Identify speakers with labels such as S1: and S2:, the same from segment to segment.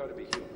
S1: got to be human.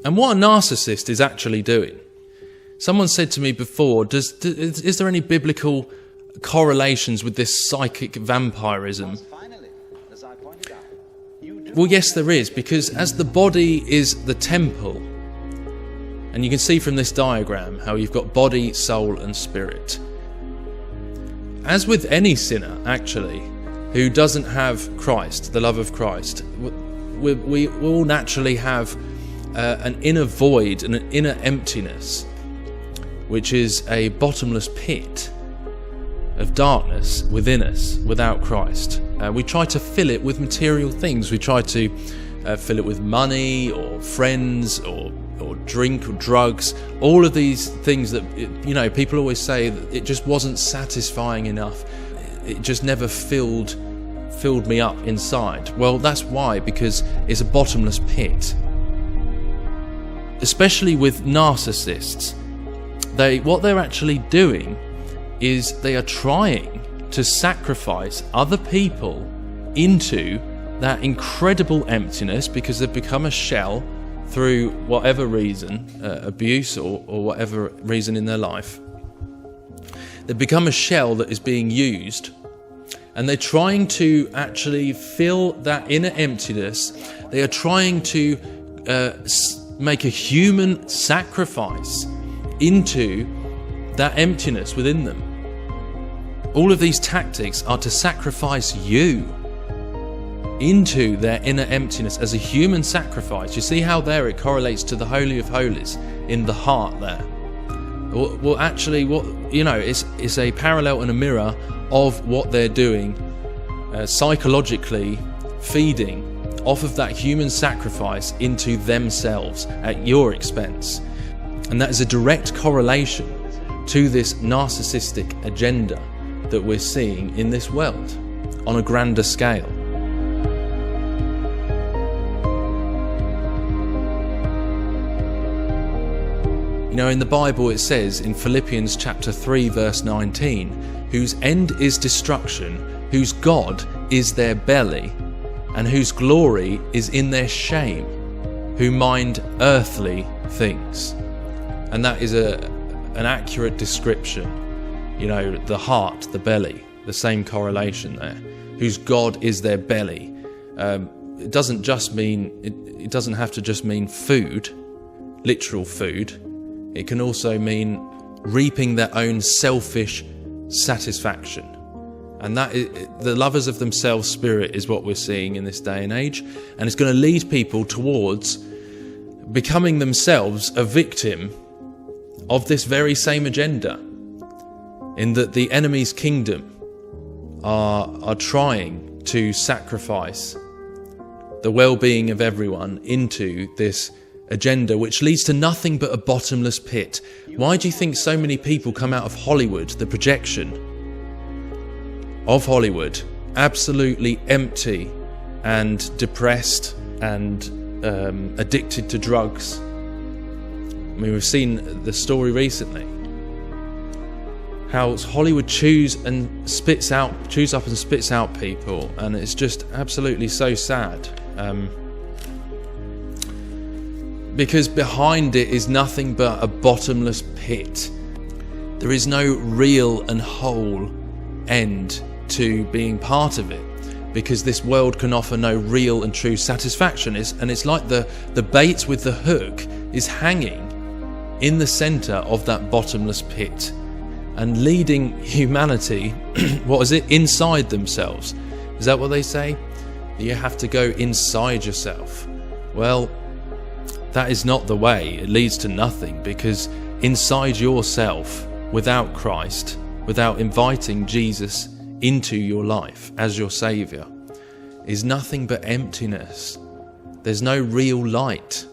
S2: And what a narcissist is actually doing. Someone said to me before, is there any biblical correlations with this psychic vampirism? Well, yes, there is, because as the body is the temple, and you can see from this diagram how you've got body, soul and spirit. As with any sinner, actually, who doesn't have Christ, the love of Christ, we all naturally have an inner void and an inner emptiness, which is a bottomless pit of darkness within us without Christ. We try to fill it with material things. We try to fill it with money or friends or drink or drugs. All of these things that, people always say that it just wasn't satisfying enough. It just never filled me up inside. Well, that's why, because it's a bottomless pit. Especially with narcissists, what they're actually doing is they are trying to sacrifice other people into that incredible emptiness, because they've become a shell through whatever reason, abuse or whatever reason in their life. They've become a shell that is being used, and they're trying to actually fill that inner emptiness. They are trying to make a human sacrifice into that emptiness within them. All of these tactics are to sacrifice you into their inner emptiness as a human sacrifice. You see how there it correlates to the Holy of Holies in the heart there. Well, actually, it's a parallel and a mirror of what they're doing, psychologically feeding off of that human sacrifice into themselves at your expense. And that is a direct correlation to this narcissistic agenda that we're seeing in this world on a grander scale. In the Bible it says in Philippians chapter 3 verse 19, whose end is destruction, whose God is their belly, and whose glory is in their shame, who mind earthly things. And that is an accurate description. The heart, the belly, the same correlation there. Whose God is their belly. It doesn't just mean, it doesn't have to just mean food, literal food. It can also mean reaping their own selfish satisfaction. And that is, the lovers of themselves spirit is what we're seeing in this day and age. And it's going to lead people towards becoming themselves a victim of this very same agenda, in that the enemy's kingdom are trying to sacrifice the well-being of everyone into this agenda, which leads to nothing but a bottomless pit. Why do you think so many people come out of Hollywood, the projection of Hollywood, absolutely empty and depressed and addicted to drugs? I mean, we've seen the story recently, how Hollywood chews up and spits out people, and it's just absolutely so sad. Because behind it is nothing but a bottomless pit. There is no real and whole end to being part of it, because this world can offer no real and true satisfaction. It's like the bait with the hook is hanging in the centre of that bottomless pit and leading humanity, inside themselves. Is that what they say? You have to go inside yourself. Well, that is not the way. It leads to nothing, because inside yourself, without Christ, without inviting Jesus into your life as your Saviour, is nothing but emptiness. There's no real light.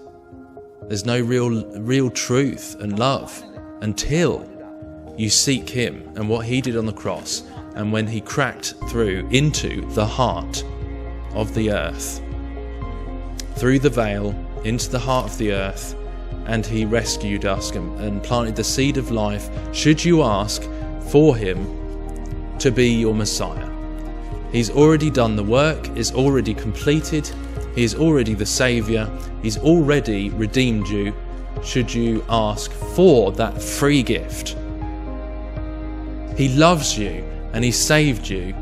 S2: There's no real truth and love until you seek Him and what He did on the cross, and when He cracked through into the heart of the earth, through the veil, into the heart of the earth, and He rescued us and planted the seed of life, should you ask for Him to be your Messiah. He's already done the work, it's already completed, He is already the Saviour, He's already redeemed you, should you ask for that free gift. He loves you and He saved you.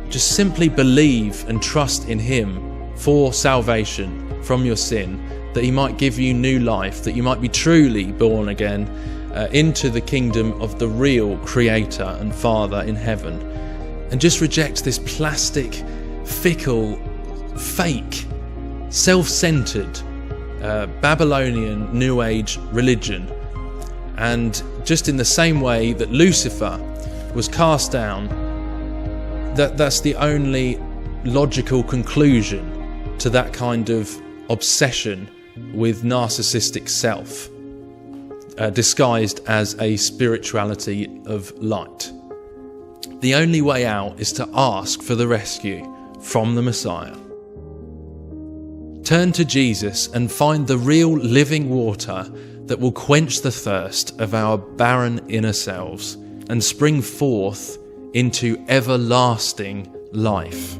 S2: Just simply believe and trust in Him for salvation from your sin, that He might give you new life, that you might be truly born again into the kingdom of the real Creator and Father in heaven. And just reject this plastic, fickle, fake, self-centered Babylonian New Age religion. And just in the same way that Lucifer was cast down, that's the only logical conclusion to that kind of obsession with narcissistic self, disguised as a spirituality of light. The only way out is to ask for the rescue from the Messiah. Turn to Jesus and find the real living water that will quench the thirst of our barren inner selves and spring forth into everlasting life.